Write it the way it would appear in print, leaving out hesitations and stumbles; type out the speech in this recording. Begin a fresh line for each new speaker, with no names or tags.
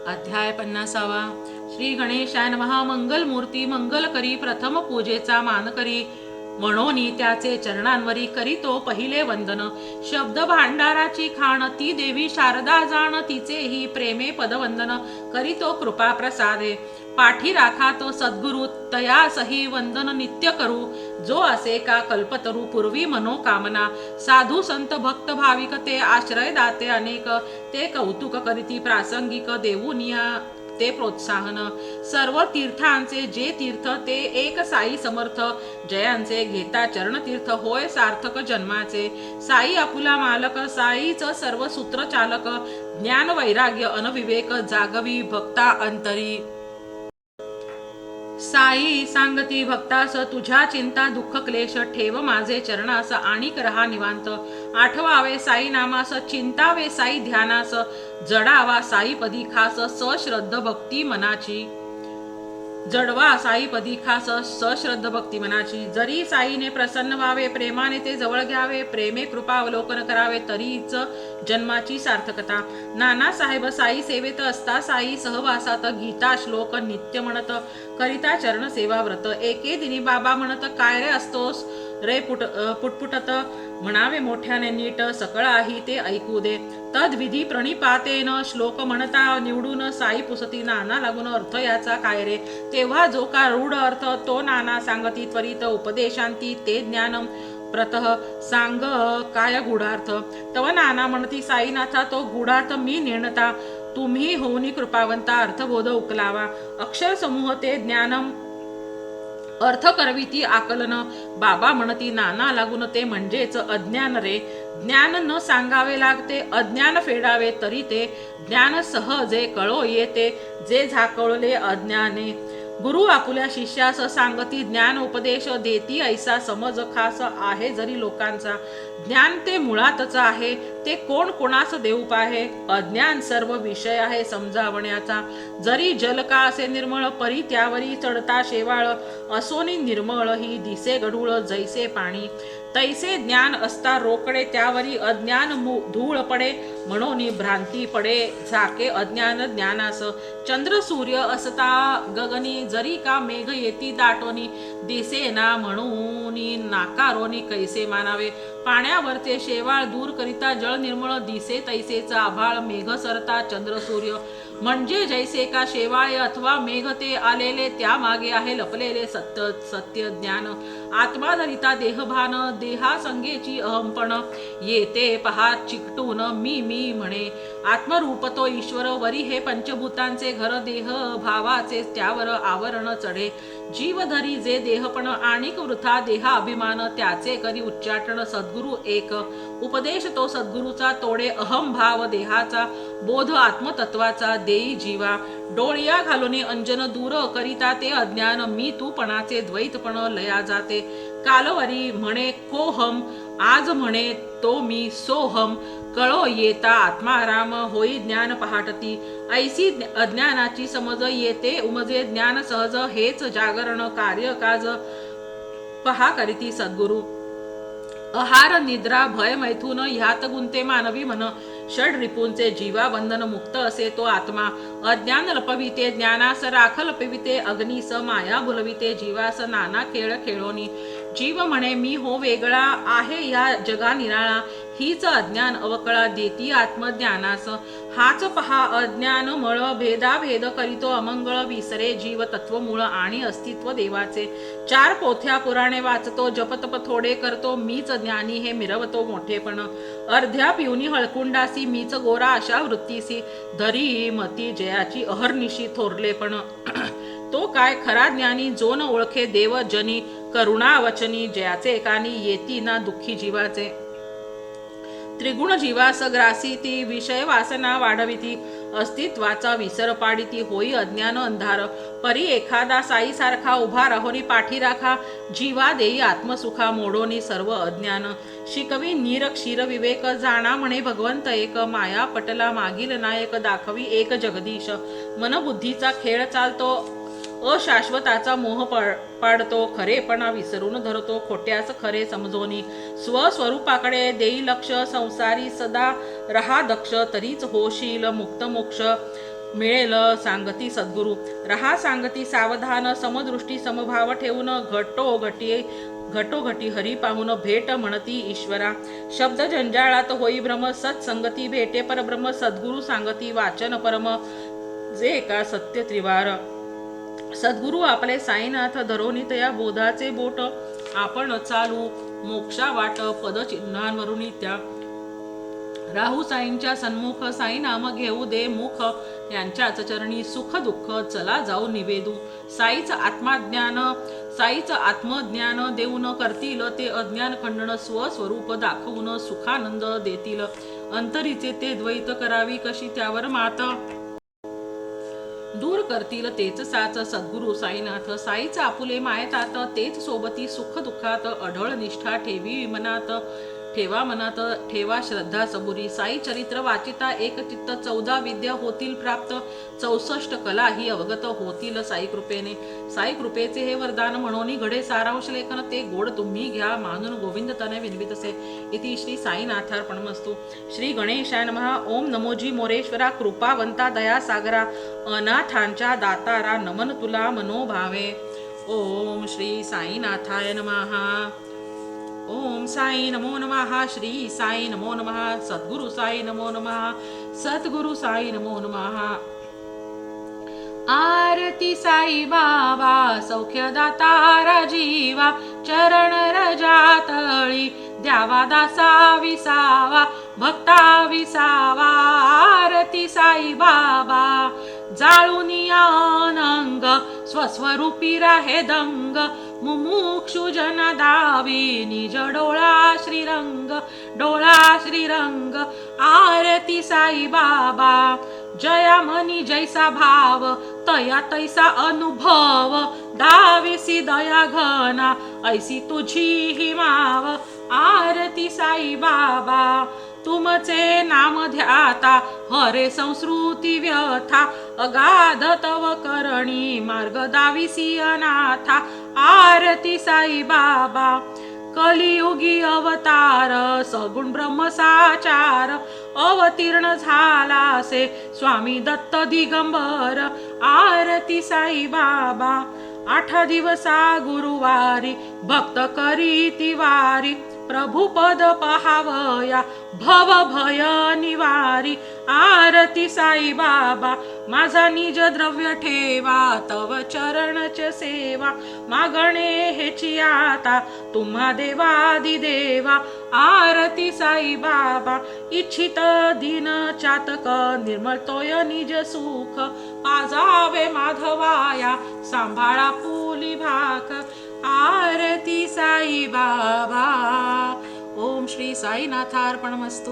अध्याय 50. श्री गणेशाय नमः. मंगल मूर्ती मंगल करी, प्रथम पूजेचा मान करी, म्हणून त्याचे चरणांवरी करीतो पहिले वंदन. शब्द भांडाराची खाण ती देवी शारदा जाण, तिचेही प्रेमे पदवंदन करीतो कृपा प्रसादे. पाठी राखा तो सद्गुरु, तयासही वंदन नित्य करू. जो असे का कल्पतरू, पूर्वी मनोकामना. साधू संत भक्त भाविक ते आश्रय दाते अनेक, ते कौतुक करीती प्रासंगिक देऊनिया ते प्रोत्साहन. सर्व तीर्थांचे जे तीर्थ ते एक साई समर्थ, जयांचे घेता चरणतीर्थ होय सार्थक जन्माचे. साई आपुला मालक, साईच सर्व सूत्र चालक, ज्ञान वैराग्य अनविवेक जागवी भक्ता अंतरी. साई सांगती भक्तास, तुझ्या चिंता दुःख क्लेश ठेव माझे चरणास, आणिक रहा निवांत. आठवावे साई नामास, चिंतावे साई ध्यानास, जडावा साई पदी खास सश्रद्ध भक्ती मनाची. जडवा साई पदी खास सश्रद्ध भक्ती मनाची. जरी साईने प्रसन्न व्हावे, प्रेमाने ते जवळ घ्यावे, प्रेमे कृपा अवलोकन करावे, तरीच जन्माची सार्थकता. नाना साहेब साई सेवेत असता, साई सहवासात गीता श्लोक नित्य म्हणत, करिता चरण सेवा व्रत. एके दिनी बाबा म्हणत, काय रे असतोस रे पुटपुटत, म्हणावे मोठ्याने नीट, सकळ आहे ते ऐकू दे. तद्विधी प्रणिपातेन श्लोक म्हणता निवडून, साई पुसती नाना लागून अर्थ याचा काय रे. तेव्हा जो का रूढ अर्थ तो नाना सांगती, त्वरित उपदेशांती ते ज्ञान प्रतः सांग काय गूढार्थ. तव नाना म्हणती साईनाथा तो गूढार्थ मी नेणता, तुम्ही होऊनी कृपावंता अर्थबोध उकलावा. अक्षर समूह ते ज्ञानम अर्थ करविती आकलन. बाबा म्हणती नाना लागून ते म्हणजेच अज्ञान रे. ज्ञान न सांगावे लागते, अज्ञान फेडावे तरी ते ज्ञान सहजे कळो येते, जे झाकळले अज्ञाने. गुरु आपुल्या शिष्यास सांगती ज्ञान उपदेश, देती ऐसा समज खास आहे जरी लोकांचा. ज्ञान ते मुळातच आहे, ते कोण कोणास देऊ पाहे. अज्ञान सर्व विषय आहे समजावण्याचा, जरी जल का असे निर्मळ, परी त्यावरी चढता शेवाळ. असोनी निर्मळ ही दिसे गढूळ, जैसे पाणी तैसे ज्ञान असता रोकडे, त्यावरी अज्ञान धूळ पडे, म्हणून भ्रांती पडे झाके अज्ञान ज्ञानास. चंद्र सूर्य असता गगनी, जरी का मेघ येती दाटोनी, दिसे ना म्हणून नाकारोनी कैसे मानावे. पाण्यावरचे शेवाळ दूर करिता जळ निर्मळ, दिसे तैसेच आभाळ मेघ सरता चंद्र सूर्य. म्हणजे जैसे का शेवाळे अथवा मेघ ते आलेले, त्या मागे आहे लपलेले सत्य ज्ञान. आत्मा धरिता देहभान, देहा संगेची अहंपण, येते पहा चिकटून मी म्हणे. आत्मरूप तो ईश्वर, वरी हे पंचभूतांचे घर, देह भावाचे त्यावर आवरण चढे. जीव धरी जे देहपण, आणिक वृथा देहा अभिमान, त्याचे करी उच्चाटन सद्गुरु एक. उपदेश तो सद्गुरूचा, तोडे अहम भाव देहाचा, बोध आत्मतत्वाचा देई जीवा. डोळिया घालून अंजन दूर करिता ते अज्ञान, मी तूपणाचे द्वैतपण लया जाते. कालवरी म्हणे कोहम, आज म्हणे तो मी सोहम, कळो येता आत्माराम, होई ज्ञान पहाटती. ऐसी अज्ञानाची समज, येते उमजे ज्ञान सहज, हेच जागरण कार्य काज पहा करीती सद्गुरु. आहार निद्रा भय मैथून ह्यात गुंते मानवी मन, षड रिपूंचे जीवा बंधन मुक्त असे तो आत्मा. अज्ञान लपविते ज्ञानास, राख लपविते अग्नीस, माया भुलविते जीवास नाना खेळ खेळोनी. जीव म्हणे मी हो वेगळा आहे या जगा निराळा, हीच अज्ञान अवकळा देती आत्मज्ञानास. हाच पहा अज्ञान मळ, भेदाभेद करीतो अमंगळ, विसरे जीव तत्वमूळ आणि अस्तित्व देवाचे. चार पोथ्या पुराणे वाचतो, जपतप थोडे करतो, मीच ज्ञानी हे मिरवतो मोठेपण. अर्ध्या पिऊनी हळकुंडासी, मीच गोरा अशा वृत्तीसी, धरी मती जयाची अहर्निशी थोरलेपण. तो काय खरा ज्ञानी, जो न ओळखे देव जनी, करुणा वचनी, जयाचे एकानी येती ना दुःखी जीवाचे. त्रिगुण जीवास ग्रासीती, विषय वासना वाढविती, अस्तित्वाचा विसर पाडिती, होई अज्ञान अंधार. परी एखादा साई सारखा उभा राहोनी पाठी राखा, जीवा देई आत्मसुखा, मोडोनी सर्व अज्ञान. शिकवी नीर क्षीर विवेक, जाणा म्हणे भगवंत एक, माया पटला मागील नायक, दाखवी एक जगदीश. मनबुद्धीचा खेळ चालतो, अशाश्वताचा मोह पाडतो, खरेपणा विसरून धरतो, खोट्यास खरे समजोनी. स्वस्वरूपाकडे देई लक्ष, संसारी सदा रहा दक्ष, तरीच होशील मुक्त मोक्ष. मिळेल सांगती सद्गुरु. रहा सांगती सावधान, समदृष्टी समभाव ठेवून, घटोघटी हरी पाहून, भेट म्हणती ईश्वरा. शब्द जंजाळात होई भ्रम, सत्संगती भेटे परब्रह्म. सद्गुरु सांगती वाचन परम, जे का सत्य त्रिवार. सद्गुरु आपले साईनाथ, धरोनी तया बोधाचे बोट. आपण चालू मोक्षा वाट, पदचिन्हांवरून त्या. राहू साईंच्या सन्मुख, साई नाम घेऊ दे मुख. यांच्याच चरणी सुख दुःख चला जाऊ निवेदू. साईच आत्मज्ञान देऊन, करतील ते अज्ञान खंडन. स्वस्वरूप दाखवून सुखानंद देतील. अंतरीचे ते द्वैत करावी कशी, त्यावर मात दूर करतील तेच साच. सद्गुरु साईनाथ साईच आपुले मायतात, तेच सोबती सुख दुःखात. अढळ निष्ठा ठेवा मनात, ठेवा श्रद्धा सबुरी. साई चरित्र वाचिता एक चित्त, 14 विद्या होतील प्राप्त. 64 कला ही अवगत होतील साई कृपेने. साई कृपेचे हे वरदान म्हणून घडे सारांश लेखन. ते गोड तुम्ही घ्या मानून, गोविंद तने विनवितसे. इति श्री साईनाथार्पणमस्तु. श्री गणेशाय नमः. ओम नमोजी मोरेश्वरा, कृपावंता दया सागरा. अनाथांच्या दातारा, नमन तुला मनोभावे. ओम श्री साईनाथाय नमः. ओम साई नमो नमः. श्री साई नमो नमः. सद्गुरु साई नमो नमः. सद्गुरु साई नमो नमः. आरती साई बाबा, सौख्यदाता जीवा. चरण रजातळी द्यावा दासा विसावा, भक्ता विसावा. आरती साई बाबा, जाळून अनंग, स्वस्वरूपी राहे दंग. मुमुक्षु जन दावी, निज डोळा श्रीरंग, डोळा श्रीरंग. आरती साई बाबा, जया मनी जैसा भाव, तया तैसा अनुभव. दावीसी दया घना, ऐसी तुझी हिमाव. आरती साई बाबा, तुमचे नाम ध्याता, हरे संस्कृती व्यथा. अगाध तव करणी, मार्ग दाविसी अनाथा. आरती साई बाबा, कलियुगी अवतार, सगुण ब्रह्म साचार. अवतीर्ण झाला से स्वामी दत्त दिगंबर. आरती साई बाबा, 8 दिवसा गुरुवारी, भक्त करीती वारी. प्रभु पद पहावया, भव भय निवारी. आरती साई बाबा, माझा निज द्रव्य ठेवा, तव चरणच सेवा. मागणे हेची आता, तुम्हा देवादी देवा. आरती साई बाबा, इच्छित दिन चातक, निर्मळतोय निज सुख. पाजावे माधवाया, सांभाळा पुली भाक. आरती साई बाबा. ओम श्री साईनाथार्पणमस्तु.